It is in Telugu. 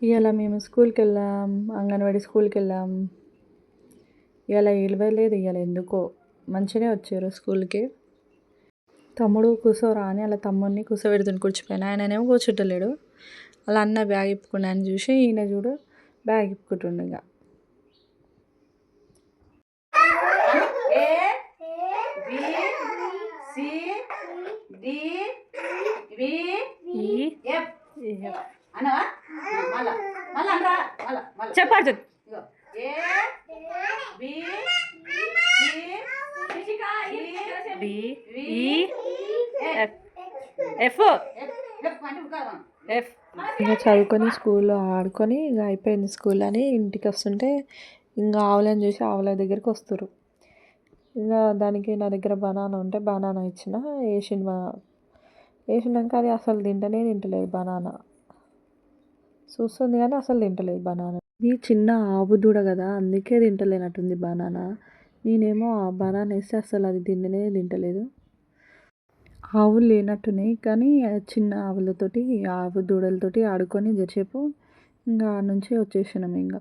ఇవాళ మేము స్కూల్‌కెళ్ళాం. అంగన్వాడీ స్కూల్‌కెళ్ళాం. ఇవాళ ఇలవలేదు. ఇవాళ ఎందుకో మంచిగానే వచ్చారు స్కూల్‌కి. తమ్ముడు కూర్చోరా అని అలా తమ్ముడిని కూర్చోబెడుతుంటే కూర్చుపోయాను. ఆయననేమో కూర్చుంటలేడు. అలా అన్న బ్యాగ్ ఇప్పుకున్నాను చూసి ఈయన చూడు బ్యాగ్ ఇప్పుకుంటుండు ఇక. చెప్పాడు ఇంకా చదువుకొని స్కూల్లో ఆడుకొని ఇక అయిపోయింది స్కూల్ అని ఇంటికి వస్తుంటే ఇంకా ఆవులను చూసి ఆవుల దగ్గరికి వస్తారు. ఇంకా దానికి నా దగ్గర బనానా ఉంటే బనానా ఇచ్చిన వేసినాక అది అసలు తింటలేదు బనానా. చూస్తుంది కానీ అసలు తింటలేదు బనానా. ఇది చిన్న ఆవు దూడ కదా అందుకే తింటలేనట్టుంది బనానా. నేనేమో ఆ బనానా వేస్తే అసలు అది తింటలేదు. ఆవులు లేనట్టున్నాయి కానీ చిన్న ఆవులతోటి ఆవు దూడలతోటి ఆడుకొని జరసేపు ఇంకా నుంచి వచ్చేసినాం ఇంకా.